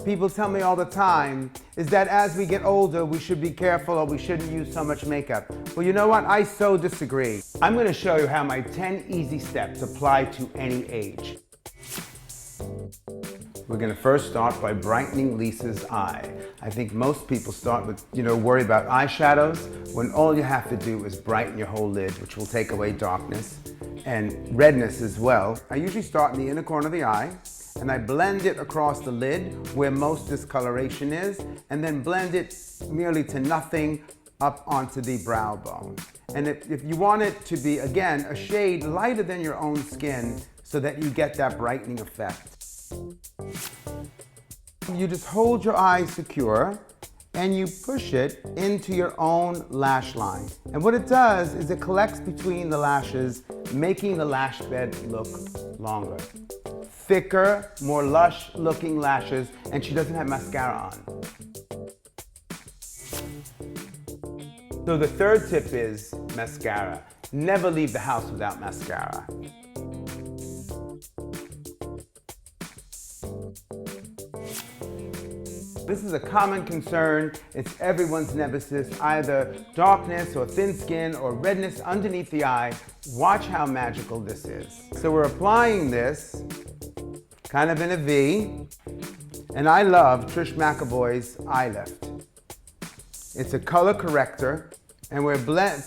people tell me all the time is that as we get older, we should be careful or we shouldn't use so much makeup. Well, you know what? I so disagree. I'm going to show you how my 10 easy steps apply to any age. We're going to first start by brightening Lisa's eye. I think most people start with, worry about eyeshadows, when all you have to do is brighten your whole lid, which will take away darkness and redness as well. I usually start in the inner corner of the eye, and I blend it across the lid where most discoloration is, and then blend it merely to nothing up onto the brow bone. And if you want it to be, again, a shade lighter than your own skin so that you get that brightening effect. You just hold your eye secure and you push it into your own lash line. And what it does is it collects between the lashes, making the lash bed look longer. Thicker, more lush looking lashes, and she doesn't have mascara on. So the third tip is mascara. Never leave the house without mascara. This is a common concern. It's everyone's nemesis, either darkness or thin skin or redness underneath the eye. Watch how magical this is. So we're applying this kind of in a V, and I love Trish McEvoy's Eye Lift. It's a color corrector, and we're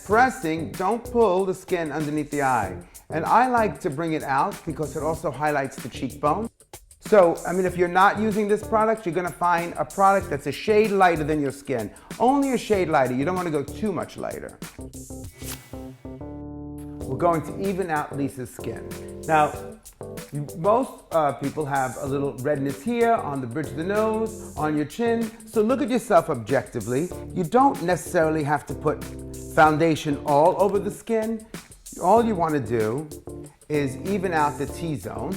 pressing, don't pull the skin underneath the eye. And I like to bring it out because it also highlights the cheekbone. So, if you're not using this product, you're gonna find a product that's a shade lighter than your skin. Only a shade lighter, you don't wanna go too much lighter. We're going to even out Lisa's skin. Now, most people have a little redness here on the bridge of the nose, on your chin. So look at yourself objectively. You don't necessarily have to put foundation all over the skin. All you wanna do is even out the T-zone.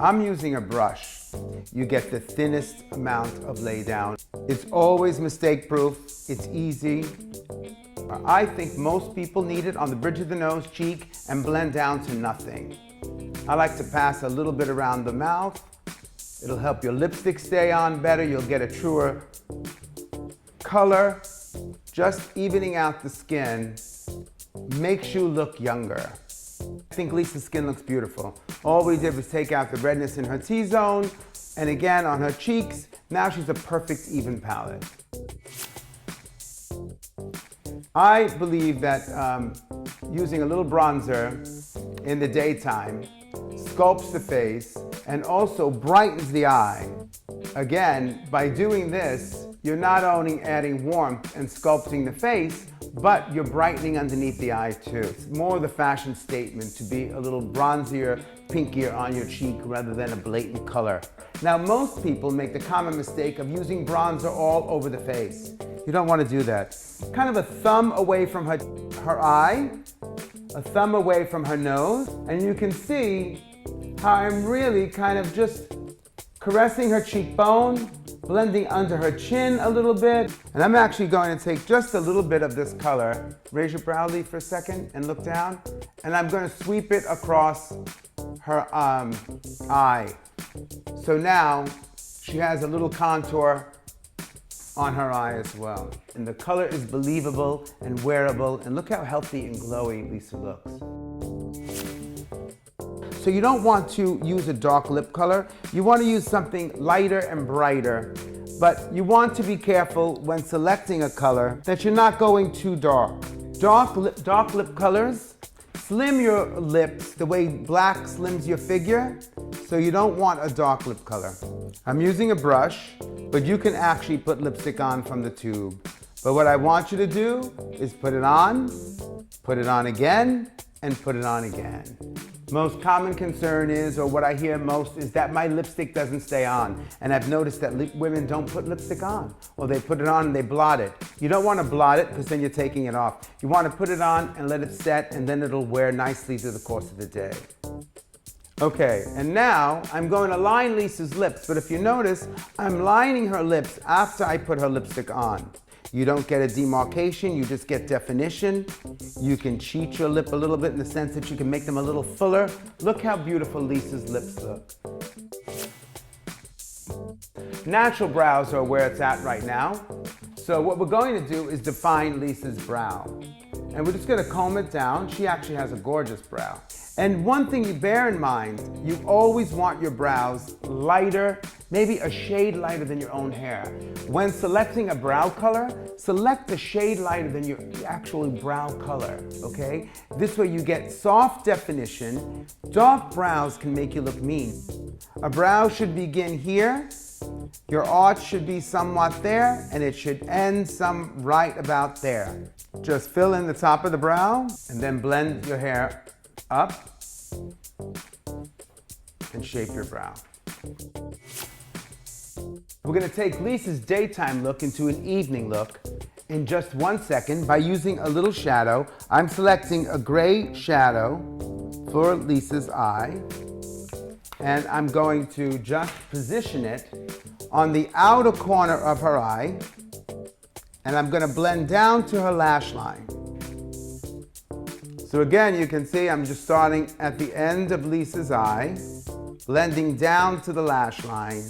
I'm using a brush. You get the thinnest amount of lay down. It's always mistake proof. It's easy. I think most people need it on the bridge of the nose, cheek, and blend down to nothing. I like to pass a little bit around the mouth. It'll help your lipstick stay on better. You'll get a truer color. Just evening out the skin makes you look younger. I think Lisa's skin looks beautiful. All we did was take out the redness in her T-zone, and again on her cheeks. Now she's a perfect even palette. I believe that using a little bronzer in the daytime sculpts the face and also brightens the eye. Again, by doing this, you're not only adding warmth and sculpting the face, but you're brightening underneath the eye too. It's more of the fashion statement to be a little bronzier, pinkier on your cheek rather than a blatant color. Now, most people make the common mistake of using bronzer all over the face. You don't want to do that. Kind of a thumb away from her eye, a thumb away from her nose, and you can see how I'm really kind of just caressing her cheekbone, blending under her chin a little bit. And I'm actually going to take just a little bit of this color. Raise your brow leaf for a second and look down. And I'm going to sweep it across her eye. So now she has a little contour on her eye as well. And the color is believable and wearable. And look how healthy and glowy Lisa looks. So you don't want to use a dark lip color. You want to use something lighter and brighter, but you want to be careful when selecting a color that you're not going too dark. Dark lip colors slim your lips the way black slims your figure, so you don't want a dark lip color. I'm using a brush, but you can actually put lipstick on from the tube. But what I want you to do is put it on again, and put it on again. Most common concern is, or what I hear most, is that my lipstick doesn't stay on. And I've noticed that women don't put lipstick on, or they put it on and they blot it. You don't want to blot it because then you're taking it off. You want to put it on and let it set, and then it'll wear nicely through the course of the day. Okay, and now I'm going to line Lisa's lips, but if you notice, I'm lining her lips after I put her lipstick on. You don't get a demarcation, you just get definition. You can cheat your lip a little bit in the sense that you can make them a little fuller. Look how beautiful Lisa's lips look. Natural brows are where it's at right now. So what we're going to do is define Lisa's brow. And we're just gonna comb it down. She actually has a gorgeous brow. And one thing you bear in mind, you always want your brows lighter, maybe a shade lighter than your own hair. When selecting a brow color, select a shade lighter than your actual brow color, okay? This way you get soft definition. Dark brows can make you look mean. A brow should begin here, your arch should be somewhat there, and it should end right about there. Just fill in the top of the brow, and then blend your hair up and shape your brow. We're gonna take Lisa's daytime look into an evening look in just 1 second by using a little shadow. I'm selecting a gray shadow for Lisa's eye, and I'm going to just position it on the outer corner of her eye, and I'm gonna blend down to her lash line. So again, you can see I'm just starting at the end of Lisa's eye, blending down to the lash line.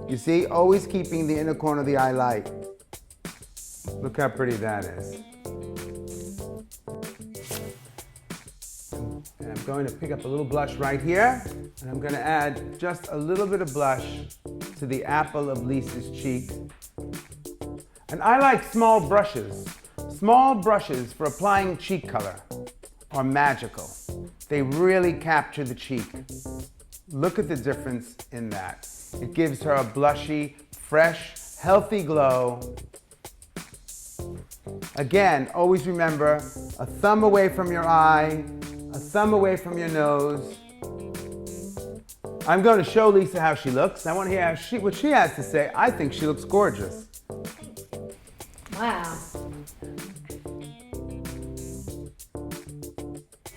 You see, always keeping the inner corner of the eye light. Look how pretty that is. And I'm going to pick up a little blush right here, and I'm going to add just a little bit of blush to the apple of Lisa's cheek. And I like small brushes. Small brushes for applying cheek color are magical. They really capture the cheek. Look at the difference in that. It gives her a blushy, fresh, healthy glow. Again, always remember, a thumb away from your eye, a thumb away from your nose. I'm going to show Lisa how she looks. I want to hear what she has to say. I think she looks gorgeous. Wow.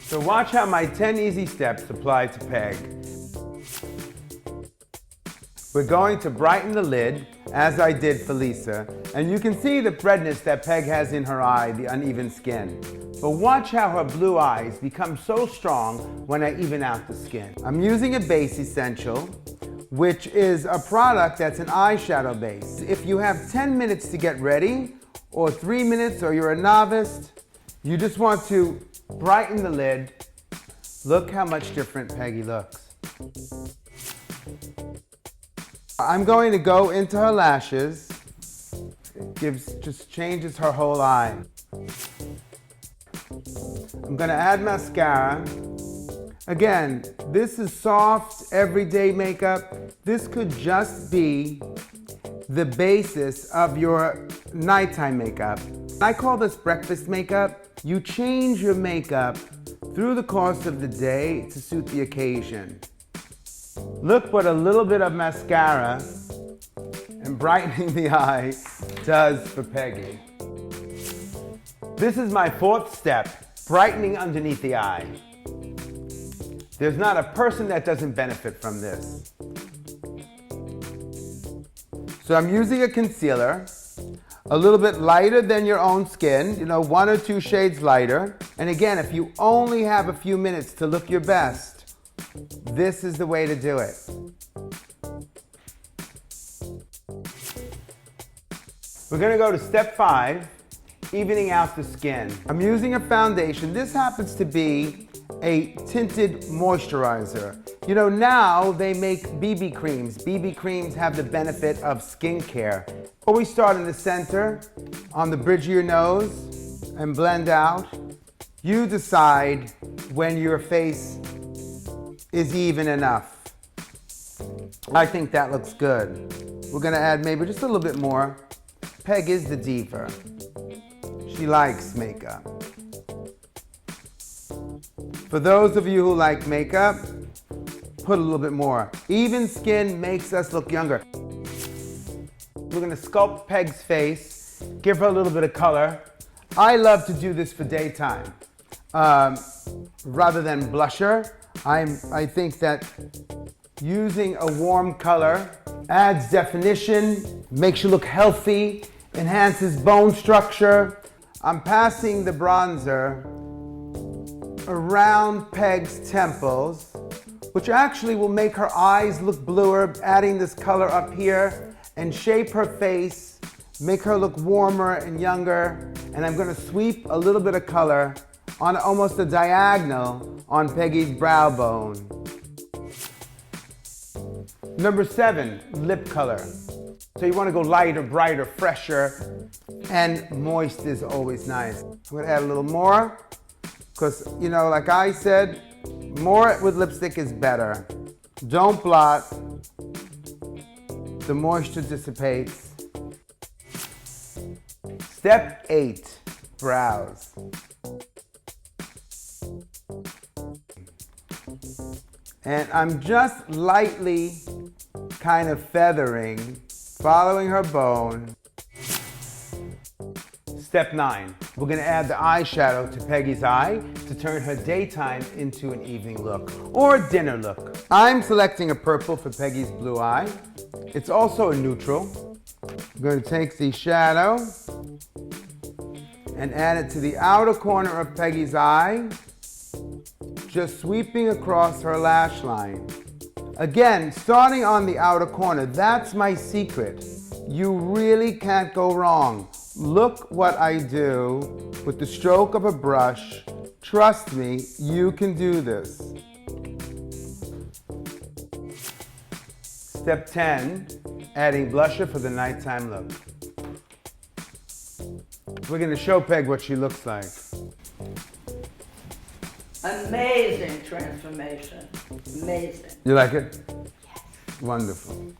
So watch how my 10 easy steps apply to Peg. We're going to brighten the lid, as I did for Lisa, and you can see the redness that Peg has in her eye, the uneven skin. But watch how her blue eyes become so strong when I even out the skin. I'm using a base essential, which is a product that's an eyeshadow base. If you have 10 minutes to get ready, or 3 minutes, or you're a novice, you just want to brighten the lid. Look how much different Peggy looks. I'm going to go into her lashes. It just changes her whole eye. I'm going to add mascara. Again, this is soft, everyday makeup. This could just be the basis of your nighttime makeup. I call this breakfast makeup. You change your makeup through the course of the day to suit the occasion. Look what a little bit of mascara and brightening the eye does for Peggy. This is my 4th step, brightening underneath the eye. There's not a person that doesn't benefit from this. So I'm using a concealer, a little bit lighter than your own skin, 1 or 2 shades lighter. And again, if you only have a few minutes to look your best, this is the way to do it. We're gonna go to step 5, evening out the skin. I'm using a foundation. This happens to be a tinted moisturizer. Now they make BB creams. BB creams have the benefit of skincare. Always start in the center, on the bridge of your nose, and blend out. You decide when your face is even enough. I think that looks good. We're gonna add maybe just a little bit more. Peg is the diva. She likes makeup. For those of you who like makeup, put a little bit more. Even skin makes us look younger. We're gonna sculpt Peg's face, give her a little bit of color. I love to do this for daytime. Rather than blusher, I think that using a warm color adds definition, makes you look healthy, enhances bone structure. I'm passing the bronzer around Peg's temples which actually will make her eyes look bluer, adding this color up here, and shape her face, make her look warmer and younger. And I'm gonna sweep a little bit of color on almost a diagonal on Peggy's brow bone. Number 7, lip color. So you wanna go lighter, brighter, fresher, and moist is always nice. I'm gonna add a little more, because, you know, like I said, more with lipstick is better. Don't blot. The moisture dissipates. Step 8, brows. And I'm just lightly kind of feathering, following her bone. Step 9, we're gonna add the eyeshadow to Peggy's eye to turn her daytime into an evening look or dinner look. I'm selecting a purple for Peggy's blue eye. It's also a neutral. I'm gonna take the shadow and add it to the outer corner of Peggy's eye, just sweeping across her lash line. Again, starting on the outer corner, that's my secret. You really can't go wrong. Look what I do with the stroke of a brush. Trust me, you can do this. Step 10, adding blusher for the nighttime look. We're gonna show Peg what she looks like. Amazing transformation. Amazing. You like it? Yes. Wonderful.